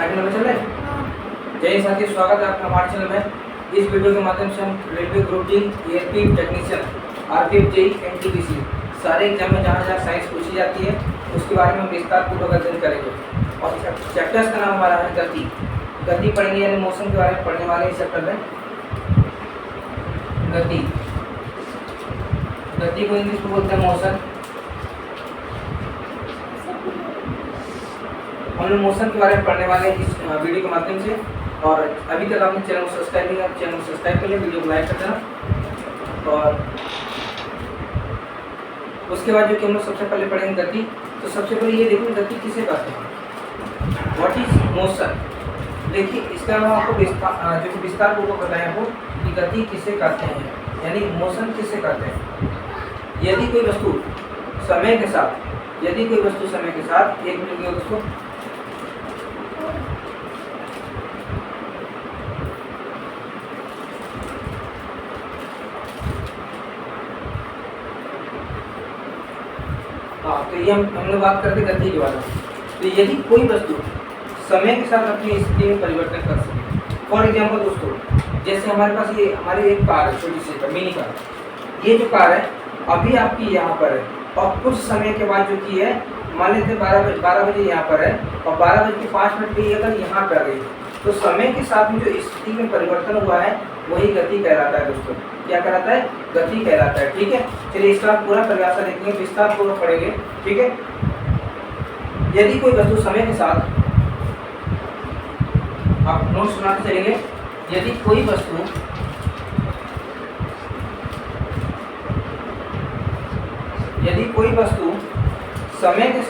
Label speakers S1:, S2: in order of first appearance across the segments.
S1: Starting में चल रहे हैं। जय साथी, स्वागत है आपका हमारे चैनल में। इस वीडियो के माध्यम से हम railway group D, airfield technician, RPF, JE, NTPC सारे एग्जाम में जहाँ जहाँ साइंस पूछी जाती है उसके बारे में हम विस्तार पूर्वक अध्ययन करेंगे। और चैप्टर्स का नाम हमारा है गति। गति पढ़ेंगे यानी मोशन के बारे में पढ़ने वाले इस चैप्टर में। गति, गति को इंग्लिश में बोलते हैं मोशन। हम लोग मोशन के बारे में पढ़ने वाले हैं इस वीडियो के माध्यम से। और अभी तक आपने चैनल को सब्सक्राइब नहीं किया, चैनल को सब्सक्राइब कर लिया, वीडियो को लाइक कर देना। और उसके बाद जो कि हम लोग सबसे पहले पढ़ेंगे गति। तो सबसे पहले ये देखो गति किसे कहते हैं, व्हाट इज मोशन। देखिए इसका हम आपको विस्तार पूर्वक बताएं आपको कि गति किसे कहते हैं, यानी मोशन किसे कहते हैं। यदि कोई वस्तु समय के साथ, एक मिनट के दोस्तों, तो ये हम लोग बात करते गति के बारे में। तो यदि कोई वस्तु समय के साथ अपनी स्थिति में परिवर्तन कर सके, फॉर एग्जाम्पल दोस्तों, जैसे हमारे पास ये हमारी एक कार है, छोटी सी मिनी कार। ये जो कार है अभी आपकी यहाँ पर है और कुछ समय के बाद जो की है, मान लेते 12 बजे यहाँ पर है और 12:05 पे अगर यहाँ पर आ गई, तो समय के साथ में जो स्थिति में परिवर्तन हुआ है वही गति कहलाता है दोस्तों। क्या कहलाता है? गति कहलाता है। ठीक है, चलिए इसका पूरा परिभाषा देखेंगे, विस्तार पूर्वक पढ़ेंगे। ठीक है, यदि कोई वस्तु समय के साथ, आप नोट सुनाते चलेंगे, यदि कोई वस्तु समय के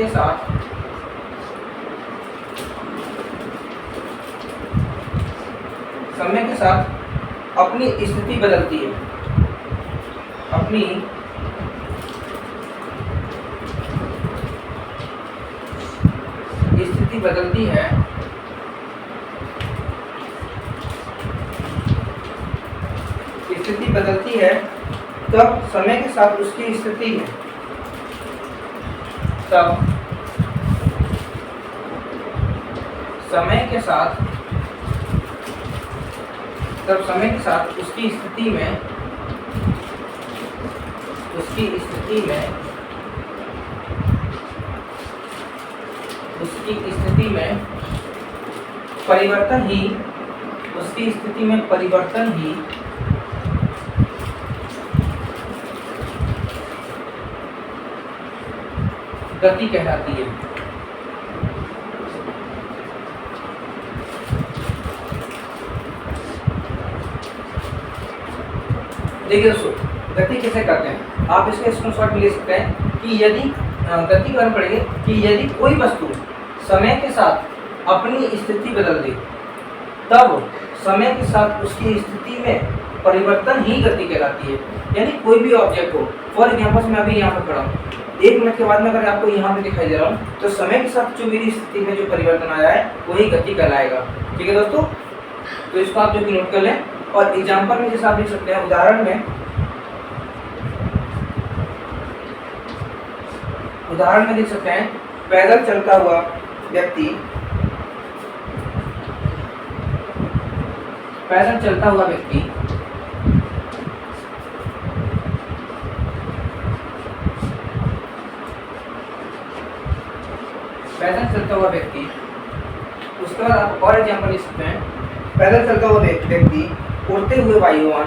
S1: साथ अपनी स्थिति बदलती है, स्थिति बदलती है, तब समय के साथ उसकी स्थिति में, समय के साथ उसकी स्थिति में परिवर्तन ही गति कहलाती है। देखिए दोस्तों, गति किसे कहते हैं, आप इसके स्क्रीनशॉट ले सकते हैं कि यदि गति के बारे में पढ़ेंगे कि यदि कोई वस्तु समय के साथ अपनी स्थिति बदल दे, तब समय के साथ उसकी स्थिति में परिवर्तन ही गति कहलाती है। यानी कोई भी ऑब्जेक्ट हो, फॉर एग्जाम्पल मैं अभी यहाँ पर खड़ा हूँ, 1 मिनट के बाद में अगर आपको यहाँ पे दिखाई दे रहा हूँ, तो समय के साथ जो मेरी स्थिति में जो परिवर्तन आया है वही गति कहलाएगा। ठीक है दोस्तों, तो इसको आप जो कि नोट कर लें। और एग्जाम्पल में जैसा आप देख सकते हैं, उदाहरण में देख सकते हैं, पैदल चलता हुआ व्यक्ति उसके बाद आप और एग्जाम्पल ले सकते हैं, पैदल चलता हुआ व्यक्ति, उड़ते हुए वायुयान,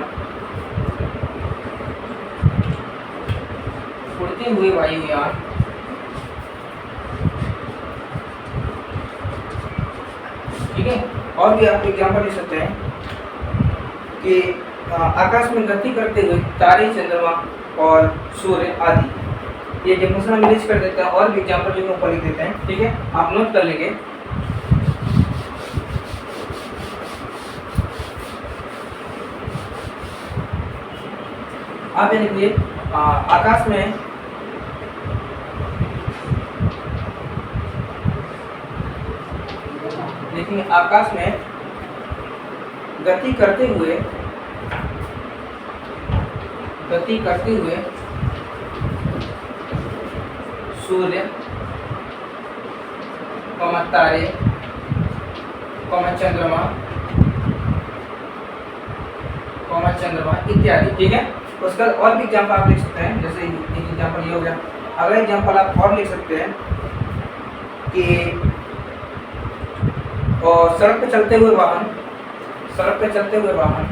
S1: ठीक है। और भी आप एग्जाम्पल ले सकते हैं कि आकाश में गति करते हुए तारे, चंद्रमा और सूर्य आदि। ये डेफिनेशन हम इंग्लिश कर देते हैं और भी एग्जाम्पल जो ऊपर लिख देते हैं। ठीक है, आप नोट कर लेंगे। आप ये लिखिए, आकाश में गति करते हुए सूर्य तारे, चंद्रमा इत्यादि। ठीक है, उसका और भी एग्जाम्पल आप लिख सकते हैं, जैसे एक एग्जाम्पल ये हो गया। अगला एग्जाम्पल आप और लिख सकते हैं कि सड़क पे चलते हुए वाहन, सड़क पर चलते हुए वाहन,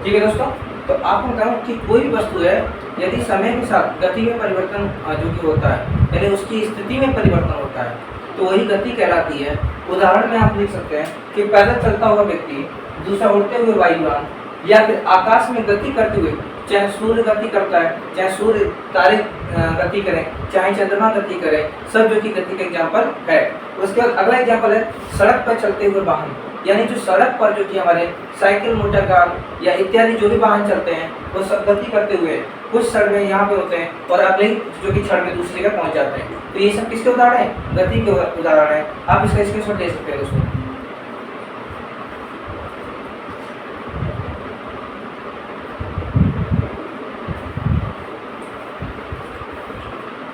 S1: ठीक है दोस्तों। तो आपको बताऊं कि कोई भी वस्तु है यदि समय के साथ गति में परिवर्तन जो कि होता है, यानी उसकी स्थिति में परिवर्तन होता है, तो वही गति कहलाती है। उदाहरण में आप लिख सकते हैं कि पैदल चलता हुआ व्यक्ति, दूसरा उड़ते हुए वायुयान, या फिर आकाश में गति करते हुए, चाहे सूर्य गति करता है, चाहे सूर्य तारे गति करें, चाहे चंद्रमा गति करे, सब जो कि गति का एग्जाम्पल है। उसके बाद अगला एग्जाम्पल है सड़क पर चलते हुए वाहन, यानी जो सड़क पर जो कि हमारे साइकिल, मोटर कार या इत्यादि जो भी वाहन चलते हैं वो सब गति करते हुए कुछ क्षण में यहाँ पे होते हैं और अगले जो कि क्षण में दूसरी जगह पहुँच जाते हैं। तो ये सब किसके उदाहरण है? गति के उदाहरण है। आप इसका स्क्रीनशॉट ले सकते हैं दोस्तों।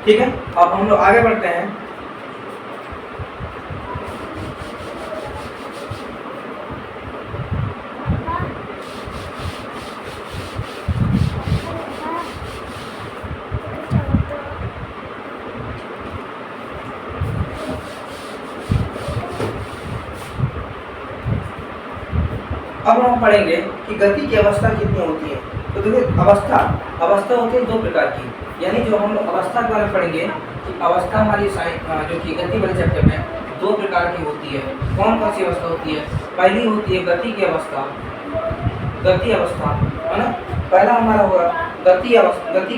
S1: ठीक है, अब हम लोग आगे बढ़ते हैं। अब हम पढ़ेंगे कि गति की अवस्था कितनी होती है। तो देखिए, अवस्था होती है दो प्रकार की, यानी जो हम लोग अवस्था के बारे में पढ़ेंगे कि अवस्था हमारी जो कि गति वाले चैप्टर में दो प्रकार की होती है। कौन कौन सी अवस्था होती है? पहली होती है गति की अवस्था, है ना। पहला हमारा होगा गति की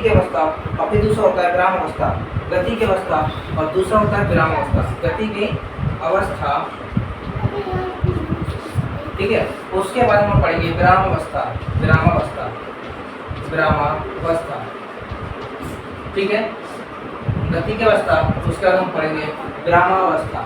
S1: अवस्था, और फिर दूसरा होता है विराम अवस्था। गति की अवस्था और दूसरा होता है विराम अवस्था। गति की अवस्था, ठीक है। उसके बाद हम पढ़ेंगे विराम अवस्था, ठीक है। गति की अवस्था, उसके बाद हम पढ़ेंगे विरामावस्था।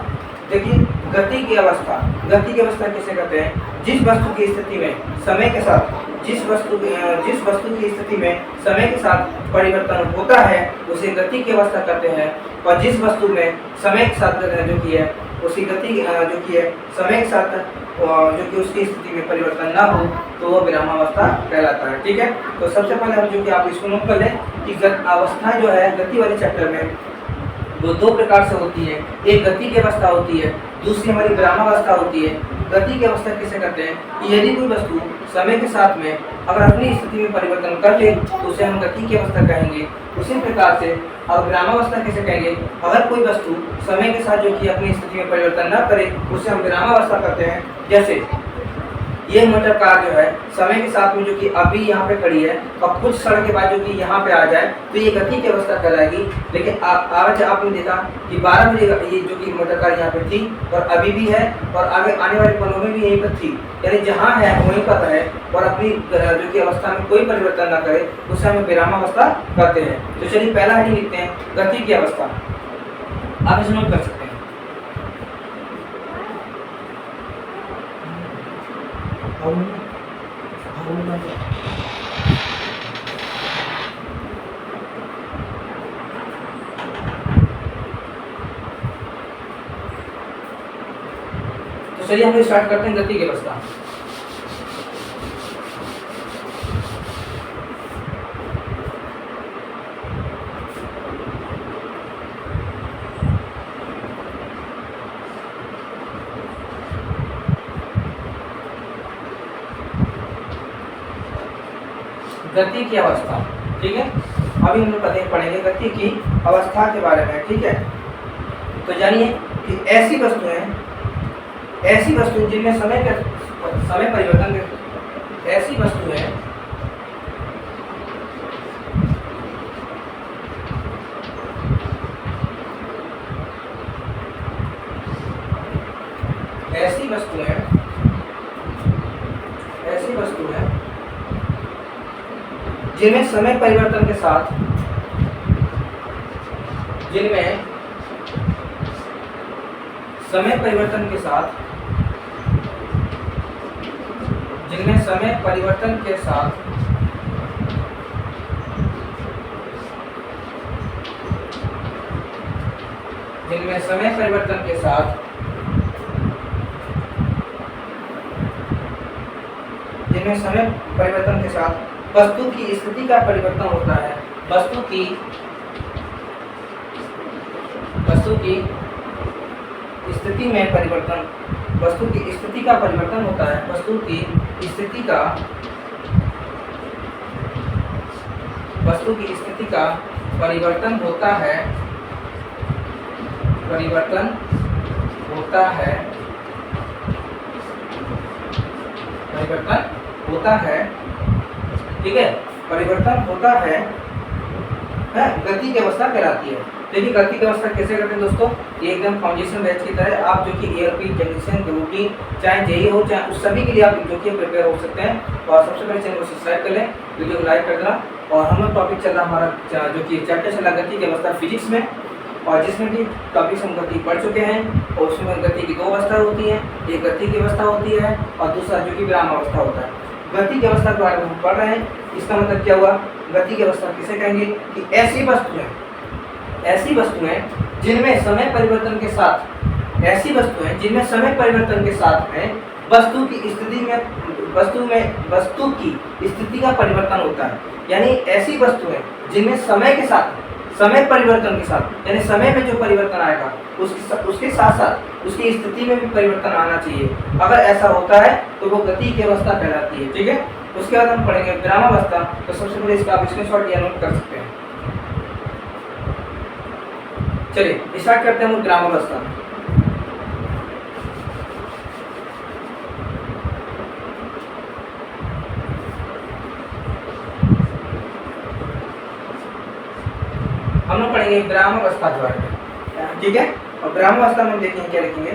S1: देखिए, गति की अवस्था किसे कहते हैं? जिस वस्तु की स्थिति में समय के साथ जिस वस्तु की स्थिति में समय के साथ परिवर्तन होता है उसे गति की अवस्था कहते हैं। और जिस वस्तु में समय के साथ जो कि है उसी गति जो कि है समय के साथ जो कि उसकी स्थिति में परिवर्तन ना हो तो वो विरामावस्था कहलाता है। ठीक है, तो सबसे पहले हम जो कि आप इसको नोट कर लें कि अवस्था जो है गति वाले चैप्टर में वो दो प्रकार से होती है। एक गति की अवस्था होती है, दूसरी हमारी विरामावस्था होती है। गति की अवस्था किसे कहते हैं कि यदि कोई वस्तु समय के साथ में अगर अपनी स्थिति में परिवर्तन कर ले तो उसे हम गति की अवस्था कहेंगे। उसी प्रकार से अब विरामावस्था किसे कहेंगे? अगर कोई वस्तु समय के साथ जो कि अपनी स्थिति में परिवर्तन न करे उसे हम विरामावस्था करते हैं। जैसे ये मोटर कार जो है समय के साथ में जो कि अभी यहाँ पे खड़ी है और कुछ क्षण के बाद जो कि यहाँ पे आ जाए तो ये गति की अवस्था कहलाएगी। लेकिन आज आपने देखा कि 12 बजे ये जो कि मोटर कार यहाँ पे थी और अभी भी है और आगे आने वाले पलों में भी यहीं पर थी, यानी जहाँ है वहीं पर है और अपनी जो कि अवस्था में कोई परिवर्तन न करे उसे हम विरामावस्था कहते हैं। तो चलिए पहला हेडिंग लिखते हैं गति की अवस्था। आप इसे नोट कर सकते हैं। तो चलिए हम स्टार्ट करते हैं गति की अवस्था। गति की अवस्था, ठीक है। अभी हम लोग पढ़ेंगे गति की अवस्था के बारे में। ठीक है, तो जानिए कि ऐसी वस्तु जिनमें समय परिवर्तन, ऐसी वस्तु है जिनमें समय परिवर्तन के साथ जिनमें समय परिवर्तन के साथ जिनमें समय परिवर्तन के साथ जिनमें समय परिवर्तन के साथ वस्तु की स्थिति का परिवर्तन होता है। वस्तु की स्थिति में परिवर्तन, वस्तु की स्थिति का परिवर्तन होता है। वस्तु की स्थिति का परिवर्तन होता है। ठीक है, परिवर्तन होता है, गति की अवस्था कहलाती है। देखिए गति की अवस्था कैसे करते हैं दोस्तों, ये एकदम फाउंडेशन बैच की तरह आप जो कि एआरपी, टेक्नीशियन, ग्रुप-डी, चाहे जेई हो, चाहे उस सभी के लिए आप जो कि प्रिपेयर हो सकते हैं। और सबसे पहले चैनल को सब्सक्राइब कर लें, वीडियो को लाइक कर देना। और हम लोग टॉपिक चल रहा हमारा जो कि चैप्टर चला गति की अवस्था फिजिक्स में, और जिसमें भी टॉपिक्स हम गति पढ़ चुके हैं। और उसमें गति की दो अवस्था होती है, एक गति की अवस्था होती है और दूसरा जो कि विराम अवस्था होता है। गति की अवस्था के बारे में हम पढ़ रहे हैं। इसका मतलब क्या हुआ, गति की अवस्था किसे कहेंगे कि ऐसी वस्तुएं जिनमें समय परिवर्तन के साथ में वस्तु की स्थिति का परिवर्तन होता है। यानी ऐसी वस्तुएं जिनमें समय परिवर्तन के साथ यानी समय में जो परिवर्तन आएगा उसके साथ साथ उसकी स्थिति में भी परिवर्तन आना चाहिए। अगर ऐसा होता है तो वो गति की अवस्था कहलाती है। ठीक है, उसके बाद हम पढ़ेंगे विरामावस्था। तो सबसे पहले इसका आप स्क्रीनशॉट या नोट कर सकते हैं। चलिए स्टार्ट करते हैं हम विरामावस्था। हम लोग पढ़ेंगे विरामावस्था के बारे में। ठीक है, और विरामावस्था में हम देखेंगे क्या लिखेंगे।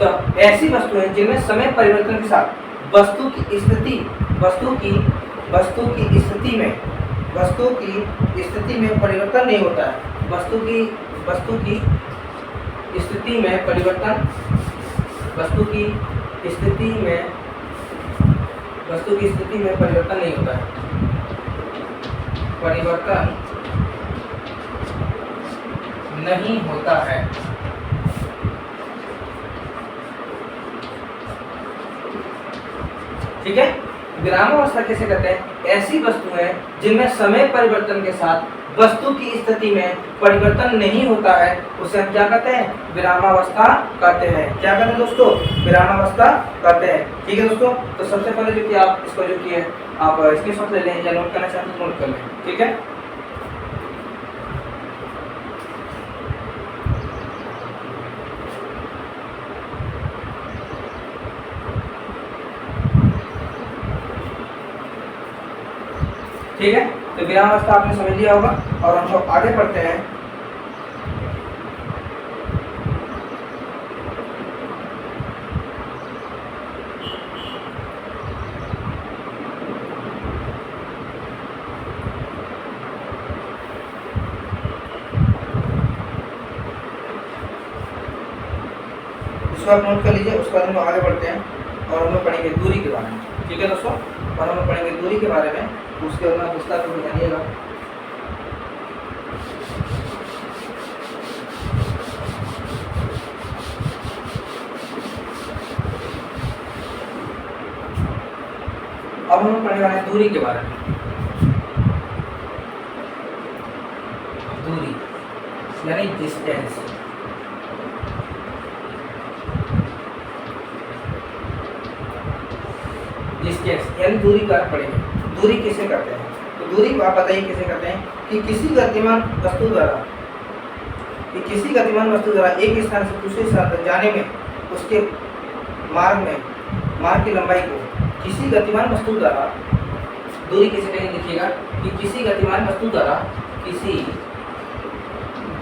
S1: तो ऐसी वस्तुएं जिनमें समय परिवर्तन के साथ वस्तु की स्थिति में परिवर्तन नहीं होता है। वस्तु की स्थिति में परिवर्तन नहीं होता है। परिवर्तन नहीं होता है। ठीक है, विरामावस्था कैसे कहते हैं, ऐसी वस्तुएं जिनमें समय परिवर्तन के साथ वस्तु की स्थिति में परिवर्तन नहीं होता है उसे हम क्या कहते हैं, विरामावस्था कहते हैं। क्या कहते हैं दोस्तों, विरामावस्था कहते हैं। ठीक है दोस्तों, तो सबसे पहले जो कि आप इसको जो कि है आप स्क्रीनशॉट ले लें या नोट करना चाहते हैं नोट कर लें। ठीक है, ठीक है, तो विरामावस्था आपने समझ लिया होगा। और हम लोग आगे बढ़ते हैं। इसको आप नोट कर लीजिए। उसके बाद हम लोग आगे बढ़ते हैं और हम लोग पढ़ेंगे दूरी के बारे में। ठीक है दोस्तों, और हम लोग पढ़ेंगे दूरी के बारे में। उसके बाद पुस्तक को जानिएगा। अब हम पढ़ने वाले हैं दूरी के बारे में। दूरी यानी डिस्टेंस। डिस्टेंस यानी दूरी का पढ़ेंगे। दूरी किसे कहते हैं, तो दूरी को आप बताइए किसे कहते हैं कि किसी गतिमान वस्तु द्वारा एक स्थान से दूसरे स्थान तक जाने में उसके मार्ग की लंबाई को किसी गतिमान वस्तु द्वारा, दूरी किसे कहेंगे लिखिएगा कि किसी गतिमान वस्तु द्वारा किसी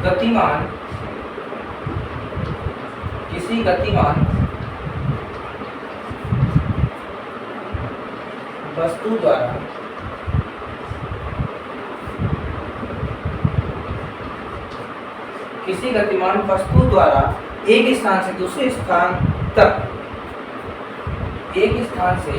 S1: गतिमान वस्तु द्वारा किसी गतिमान वस्तु द्वारा एक स्थान से दूसरे स्थान तक, एक स्थान से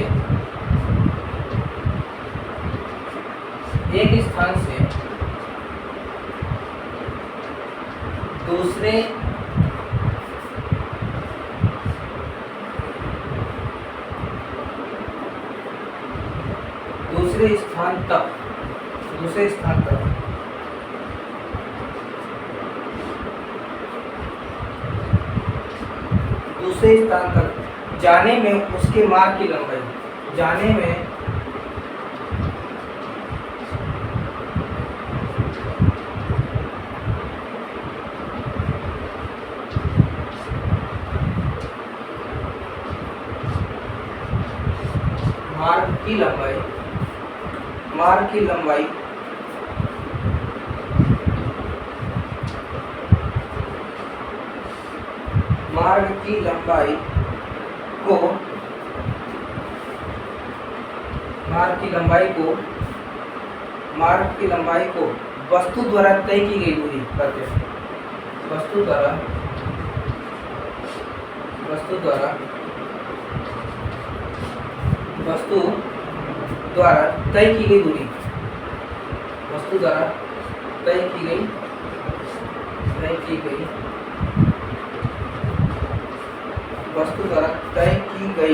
S1: दूसरे स्थान तक जाने में उसके मार्ग की लंबाई, जाने में मार्ग की लंबाई को वस्तु द्वारा तय की गई दूरी करते हैं। वस्तु द्वारा तय की गई दूरी, वस्तु द्वारा तय की गई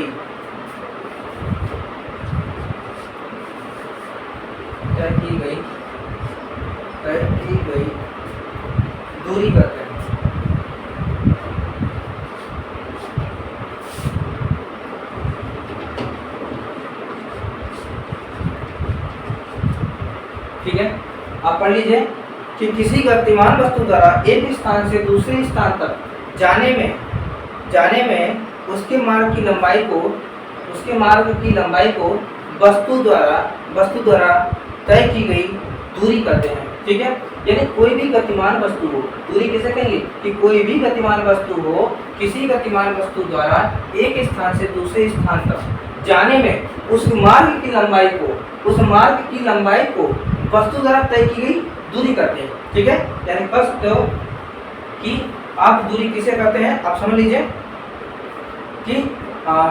S1: दूरी करते हैं। ठीक है, आप पढ़ लीजिए कि किसी गतिमान वस्तु द्वारा एक स्थान से दूसरे स्थान तक जाने में उसके मार्ग की लंबाई को वस्तु द्वारा तय की गई दूरी करते हैं। ठीक है, यानी कोई भी गतिमान वस्तु हो, दूरी किसे कहेंगे कि कोई भी गतिमान वस्तु हो, किसी गतिमान वस्तु द्वारा एक स्थान से दूसरे स्थान तक जाने में उस मार्ग की लंबाई को वस्तु द्वारा तय की गई दूरी करते हैं। ठीक है, यानी कह सकते हो कि आप दूरी किसे कहते हैं, आप समझ लीजिए कि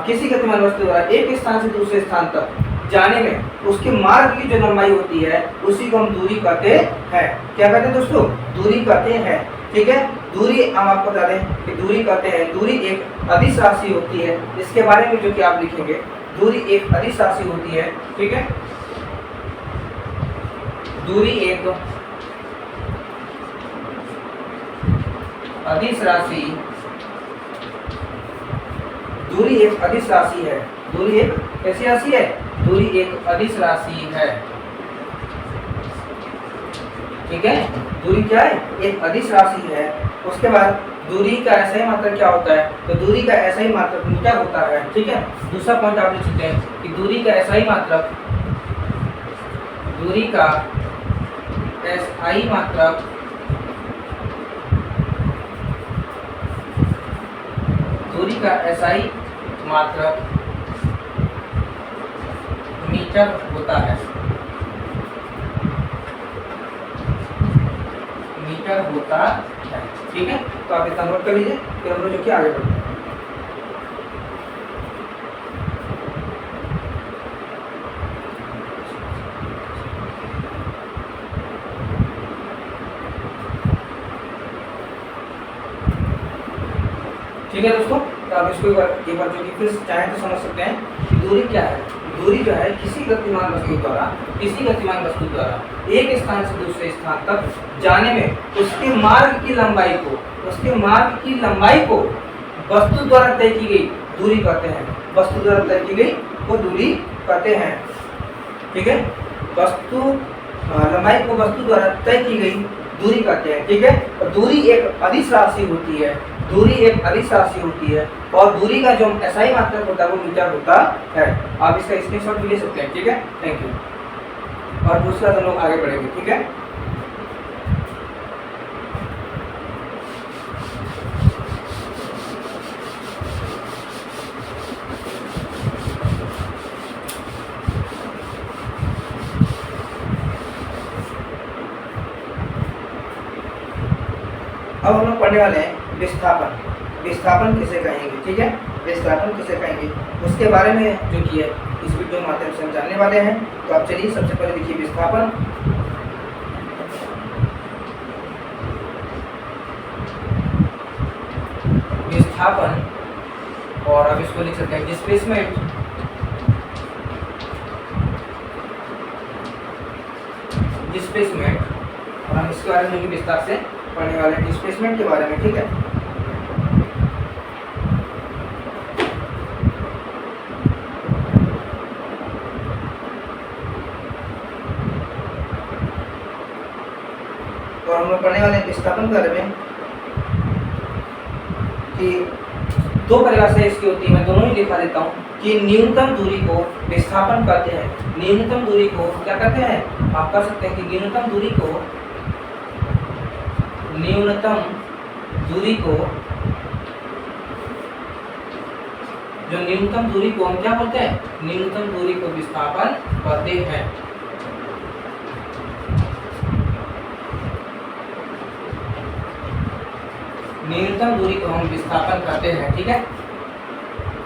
S1: किसी गतिमान वस्तु द्वारा एक स्थान से दूसरे स्थान तक जाने में उसके मार्ग की जो लंबाई होती है उसी को हम दूरी कहते हैं। क्या कहते हैं दोस्तों, दूरी कहते हैं। ठीक है, दूरी हम आपको बता दें कि दूरी कहते हैं, दूरी एक अदिश राशि होती है, इसके बारे में जो कि आप लिखेंगे, दूरी एक अदिश राशि होती है। ठीक है, दूरी एक अदिश राशि है। दूरी एक कैसी राशि है, दूरी एक अदिश राशि है। ठीक है, दूरी क्या है, एक अदिश राशि है। उसके बाद दूरी का ऐसा ही मात्रक क्या होता है, तो दूरी का ऐसा ही मात्रक मीटर होता है। ठीक है, दूसरा पॉइंट आप लिख सकते हैं कि दूरी का ऐसा ही मात्रक मीटर होता है। ठीक है, तो आप इतना नोट कर लीजिए, फिर हम लोग जो कि आगे बढ़ते हैं। ठीक है दोस्तों, तो आप इसको एक बार जो कि फिर चाहे तो समझ सकते हैं कि दूरी क्या है। दूरी जो है किसी गतिमान वस्तु द्वारा एक स्थान से दूसरे स्थान तक जाने में उसके मार्ग की लंबाई को वस्तु द्वारा तय की गई दूरी कहते हैं। वस्तु द्वारा तय की गई वो दूरी कहते हैं। ठीक है, लंबाई को वस्तु द्वारा तय की गई दूरी कहते हैं। ठीक है, और दूरी एक अदिश राशि होती है और दूरी का जो SI मात्रक होता है वो मीटर होता है। आप इसका स्क्रीनशॉट भी ले सकते हैं। ठीक है, थैंक यू। और दूसरा हम लोग आगे बढ़ेंगे। ठीक है, अब हम लोग पढ़ने वाले हैं विस्थापन। विस्थापन किसे कहेंगे, ठीक है, विस्थापन किसे कहेंगे, उसके बारे में जो कि है इस वीडियो के माध्यम से हम जानने वाले हैं। तो आप चलिए सबसे पहले देखिए विस्थापन। विस्थापन और अब इसको लिख सकते हैं डिस्प्लेसमेंट। डिस्प्लेसमेंट और हम इसके बारे में भी विस्तार से पढ़ने वाले हैं, डिस्प्लेसमेंट के बारे में, ठीक है। तो हम लोग पढ़ने वाले हैं विस्थापन के बारे में कि दो परिभाषाएं इसकी होती है, मैं दोनों ही दिखा देता हूँ कि न्यूनतम दूरी को विस्थापन कहते हैं। न्यूनतम दूरी को क्या कहते हैं, आप कह सकते हैं कि न्यूनतम दूरी को जो न्यूनतम दूरी को हम क्या बोलते हैं, न्यूनतम दूरी को विस्थापन कहते हैं। न्यूनतम दूरी को हम विस्थापन कहते हैं, ठीक है।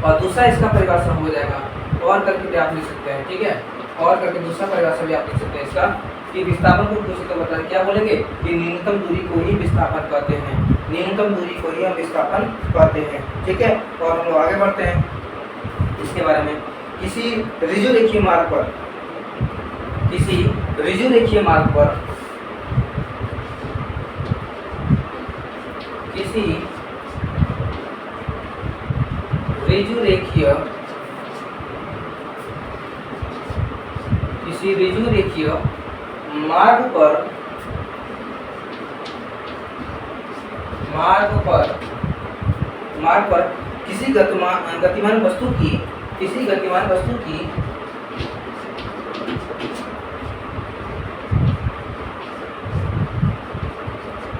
S1: और दूसरा इसका परिभाषा हो जाएगा, और करके भी आप लिख सकते हैं, ठीक है, और करके दूसरा परिभाषा भी आप लिख सकते हैं इसका कि विस्थापन को दूसरे को बताएं, क्या बोलेंगे कि न्यूनतम दूरी को ही विस्थापन कहते हैं, न्यूनतम दूरी को ही हम विस्थापन कहते हैं, ठीक है। और हम लोग आगे बढ़ते हैं इसके बारे में। किसी ऋजु रेखीय मार्ग पर, किसी ऋजु रेखीय मार्ग पर, किसी ऋजु रेखीय मार्ग पर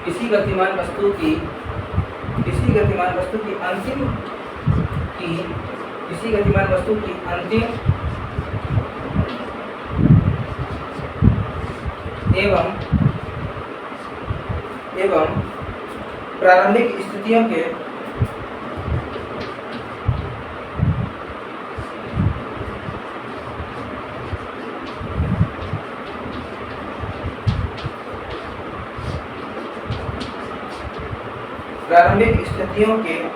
S1: किसी गतिमान वस्तु की किसी गतिमान वस्तु की अंतिम एवं प्रारंभिक स्थितियों के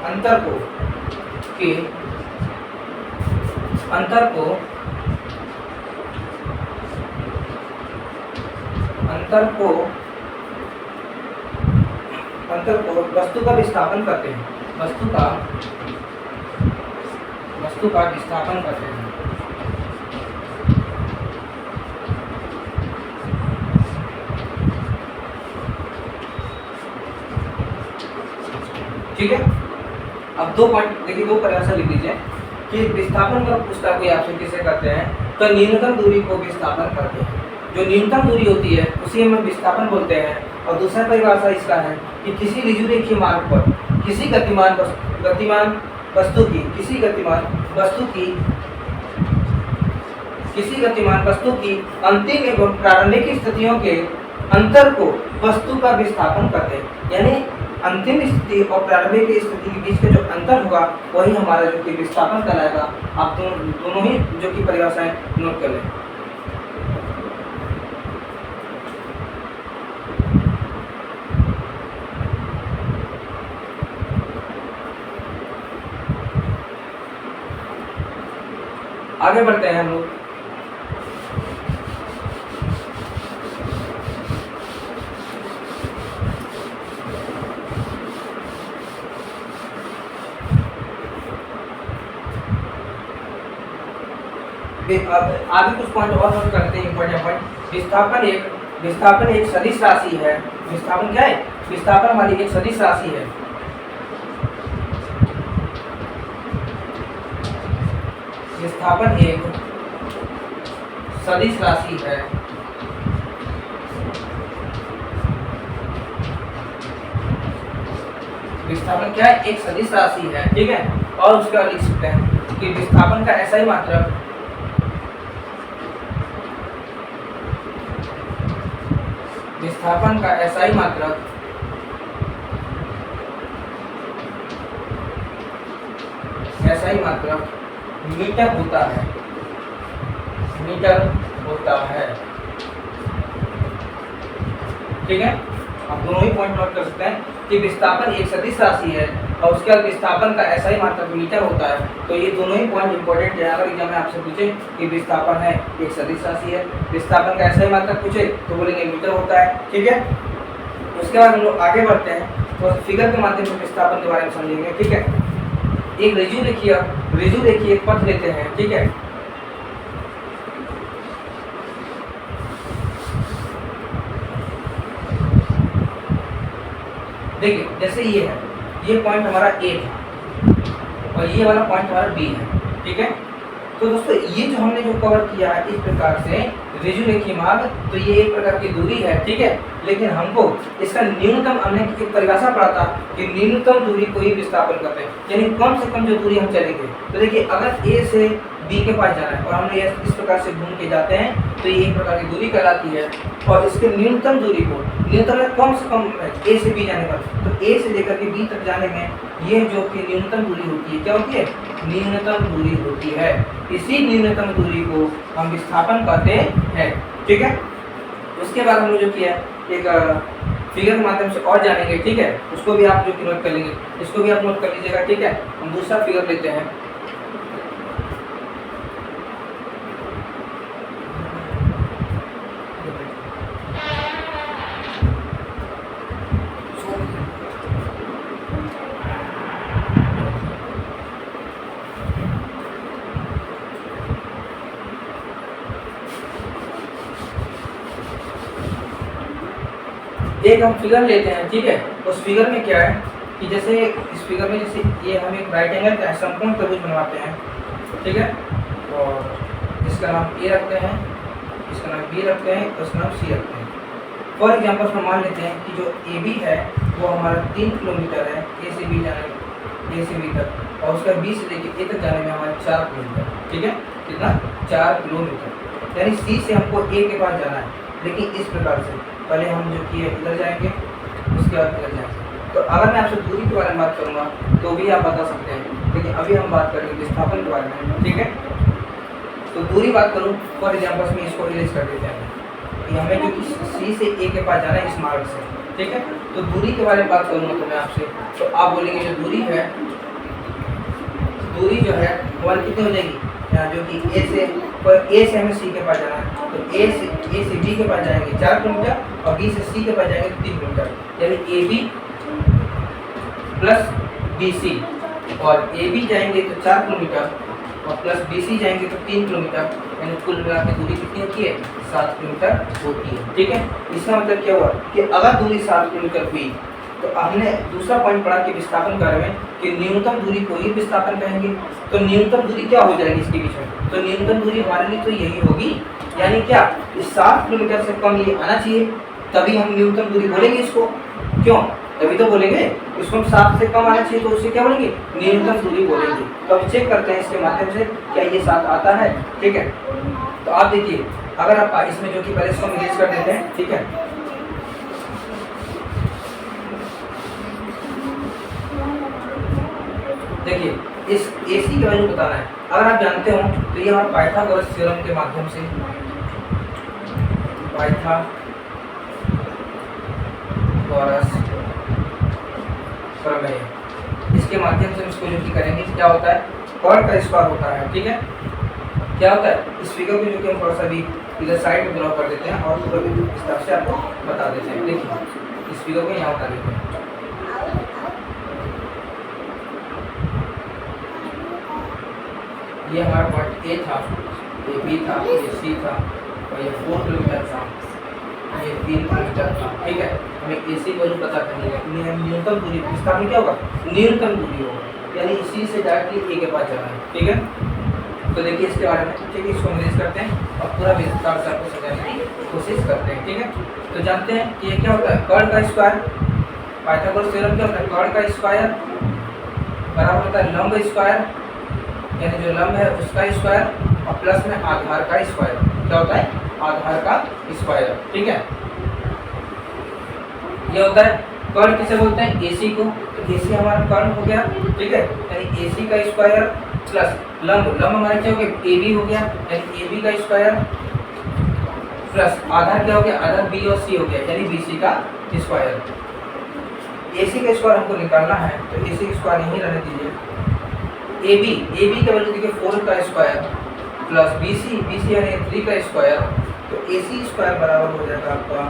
S1: अंतर को वस्तु का विस्थापन करते हैं, वस्तु का विस्थापन करते हैं, ठीक है। अब दो पॉइंट देखिए, दो परिभाषा लिख लीजिए कि विस्थापन का पूछता कोई आपसे किसे करते हैं, तो न्यूनतम दूरी को विस्थापन करते हैं। जो न्यूनतम दूरी होती है उसी हम विस्थापन बोलते हैं। और दूसरा परिभाषा इसका है कि किसी ऋजु रेखीय मार्ग पर किसी गतिमान वस्तु की अंतिम एवं प्रारंभिक स्थितियों के अंतर को वस्तु का विस्थापन करते हैं। यानी अंतिम स्थिति और प्रारंभिक स्थिति के बीच का जो अंतर होगा वही हमारा जो कि विस्थापन कहलाएगा। आप दोनों ही जो कि परिभाषाएं नोट कर लें। आगे बढ़ते हैं हम लोग। आगे कुछ पॉइंट और नोट करते हैं, इंपॉर्टेंट पॉइंट। विस्थापन एक सदिश राशि है। विस्थापन क्या है, विस्थापन हमारी एक सदिश राशि है। विस्थापन एक सदिश राशि है। विस्थापन क्या है, एक सदिश राशि है, ठीक है। और उसका लिख सकते हैं कि विस्थापन का ऐसा ही मात्रक SI मात्रक मीटर होता है, मीटर होता है। ठीक है, आप दोनों ही पॉइंट नोट कर सकते हैं कि विस्थापन एक सदिश राशि है और उसके बाद विस्थापन का SI मात्रक मीटर होता है। तो ये दोनों ही पॉइंट इंपॉर्टेंट है। अगर एग्जाम में आपसे पूछे कि विस्थापन है एक सदिश राशि है, विस्थापन का SI मात्रक पूछे तो बोलेंगे मीटर होता है। ठीक है, उसके बाद हम लोग आगे बढ़ते हैं तो फिगर के माध्यम से विस्थापन के बारे में समझेंगे। ठीक है, एक रिज्यू देखिए, एक पथ लेते हैं। ठीक है, देखिए जैसे ये है, ये पॉइंट हमारा A था और ये वाला पॉइंट हमारा B है। ठीक है, तो दोस्तों ये जो हमने जो कवर किया है इस प्रकार से रिज्यू रेखीय मार्ग, तो ये एक प्रकार की दूरी है। ठीक है, लेकिन हमको इसका न्यूनतम, हमने एक परिभाषा पढ़ा था कि न्यूनतम दूरी को ही विस्थापन करते हैं, यानी कम से कम जो दूरी हम चलेंगे। तो देखिए अगर A से B के पास जाना है और हमने इस प्रकार से घूम के जाते हैं तो ये एक प्रकार की दूरी कहलाती है। और इसके न्यूनतम दूरी को, न्यूनतम कम से कम A से B जाने पर, तो A से लेकर के B तक जाने में ये जो कि न्यूनतम दूरी होती है, क्या होती है? न्यूनतम दूरी होती है। इसी न्यूनतम दूरी को हम विस्थापन कहते हैं। ठीक है, उसके बाद हम लोग जो किया एक फिगर के माध्यम से और जानेंगे। ठीक है, उसको भी आप जो कि नोट कर लेंगे, इसको भी आप नोट कर लीजिएगा। ठीक है, हम दूसरा फिगर लेते हैं। एक हम फिगर लेते हैं। ठीक है, उस फिगर में क्या है कि जैसे इस फिगर में जैसे ये हम एक राइट एंगल का समकोण त्रिभुज बनवाते हैं। ठीक है, और इसका नाम A रखते हैं, इसका नाम B रखते हैं और इसका नाम C रखते हैं। फॉर एग्जाम्पल हम मान लेते हैं कि जो AB है वो हमारा 3 किलोमीटर है, A से B तक, और उसका B से लेकर A तक जाने में हमारा 4 किलोमीटर। ठीक है, कितना? 4 किलोमीटर। यानी C से हमको A के पास जाना है, लेकिन इस प्रकार से पहले हम जो किए इधर जाएंगे, उसके बाद इधर जाएंगे। तो अगर मैं आपसे दूरी के बारे में बात करूँगा तो भी आप बता सकते हैं, लेकिन अभी हम बात करेंगे विस्थापन के बारे में। ठीक है, तो दूरी बात करूँ, फॉर एग्जाम्पल में इसको इरेज कर देते हैं कि हमें जो कि C से A के पास जाना है इस मार्ग से। ठीक है, तो दूरी के बारे में बात करूँगा तो मैं आपसे, तो आप बोलेंगे जो दूरी है, दूरी जो है हमारी कितनी हो जाएगी? जो कि A से हमें C के पास जाना है, तो A से B के पास जाएंगे 4 किलोमीटर और B से C के पास जाएंगे 3 किलोमीटर, यानी AB प्लस BC, और AB जाएंगे तो 4 किलोमीटर और प्लस BC जाएंगे तो 3 किलोमीटर, यानी कुल मिला के दूरी कितनी होती है? 7 किलोमीटर होती है। ठीक है, इसका मतलब क्या हुआ कि अगर दूरी 7 किलोमीटर हुई तो हमने दूसरा पॉइंट पढ़ा कि विस्थापन कार्य में कि न्यूनतम दूरी को ही विस्थापन कहेंगे। तो न्यूनतम दूरी क्या हो जाएगी इसके बीच में? तो न्यूनतम दूरी हमारे लिए तो यही होगी, यानी क्या इस 7 किलोमीटर से कम ये आना चाहिए, तभी हम न्यूनतम दूरी बोलेंगे इसको। क्यों? तभी तो बोलेंगे इसको, हम 7 से कम आना चाहिए तो उससे क्या बोलेंगे? न्यूनतम दूरी बोलेंगे। तो अब चेक करते हैं इसके माध्यम से क्या ये 7 आता है। ठीक है, तो आप देखिए अगर आप इसमें जो कि पहले इसको इरेज कर देते हैं। ठीक है, देखिए इस AC की वैल्यू बताना है। अगर आप जानते हो तो ये हमारा पाइथागोरस थ्योरम के माध्यम से, पाइथागोरस प्रमेय, इसके माध्यम से इसको जो कि करेंगे क्या होता है? कॉर्ड का स्क्वायर होता है। ठीक है, क्या होता है? इस फिगर को जो कि हम थोड़ा सा भी इधर साइड में ड्रॉ कर देते हैं और पूरा भी इस तरह से आपको बता देते हैं। देखिए इस फिगर को यहाँ बता देते हैं। ये हमारा पॉइंट A था, ये B था, ये C था और ये 4 किलोमीटर था, ये 3 किलोमीटर था। ठीक है, हमें AC को जो पता करनी है, न्यूनतम दूरी, विस्थापन क्या होगा? न्यूनतम दूरी होगा, यानी इसी से डायरेक्टली A के पास जाना है। ठीक है, तो देखिए इसके बारे में, ठीक है, इसको इरेज करते हैं और पूरा विस्तार से आपको समझाने की कोशिश करते हैं। ठीक है, तो जानते हैं कि ये क्या होता है? कर्ल का स्क्वायर, पाइथागोरस थ्योरम क्या होता है? कर्ल का स्क्वायर बराबर होता है लंब स्क्वायर, यानी जो लंब है उसका स्क्वायर और प्लस में आधार का स्क्वायर। क्या होता है? आधार का स्क्वायर। ठीक है, ये होता है कर्ण। किसे बोलते हैं? AC को। तो AC हमारा कर्ण हो गया। ठीक है, यानी AC का स्क्वायर प्लस लंब हमारा क्या हो गया, ए बी हो गया, यानी ए बी का स्क्वायर प्लस आधार क्या हो गया, आधार बी और सी हो गया, यानी बी सी का स्क्वायर। ए सी का स्क्वायर हमको निकालना है, तो ए सी का स्क्वायर यहीं रहने दीजिए। ए बी का वैल्यू देखिए 4 का स्क्वायर प्लस बी सी यानी 3 का स्क्वायर, तो ए सी स्क्वायर बराबर हो जाएगा आपका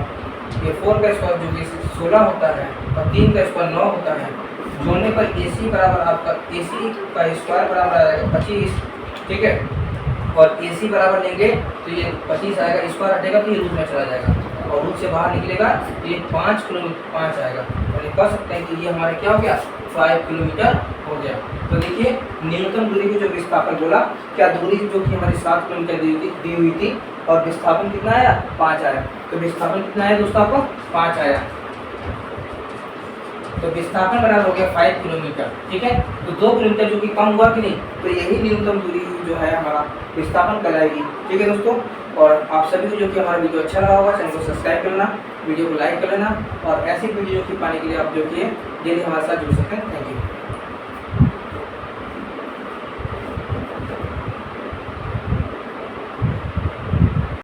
S1: ये 4 का स्क्वायर जो कि 16 होता है और 3 का स्क्वायर 9 होता है, जोड़ने पर ए सी बराबर आपका ए सी का स्क्वायर बराबर आ जाएगा 25, ठीक है। और ए सी बराबर लेंगे तो ये 25 आएगा, स्क्वायर हटेगा तो ये रूट में चला जाएगा और रूट से बाहर निकलेगा तो ये 5 किलोमीटर 5 आएगा, और ये कह सकते हैं कि ये हमारे क्या हो गया 5 किलोमीटर हो गया। तो देखिए न्यूनतम दूरी को जो विस्थापन बोला, क्या दूरी जो कि हमारी 7 किलोमीटर दी हुई थी और विस्थापन कितना आया 5 आया, तो विस्थापन कितना आया दोस्तों आपको 5 आया, तो विस्थापन बराबर हो गया 5 किलोमीटर, ठीक है। तो 2 किलोमीटर जो कि कम हुआ कि नहीं, तो यही न्यूनतम दूरी जो है हमारा विस्थापन कहलाएगी, ठीक है दोस्तों। और आप सभी को जो कि हमारा वीडियो अच्छा लगा होगा, चैनल को सब्सक्राइब कर लेना, वीडियो को लाइक कर लेना, और ऐसी वीडियो की पाने के लिए आप जो कि डेली हमारे साथ जुड़ सकते हैं। Thank you.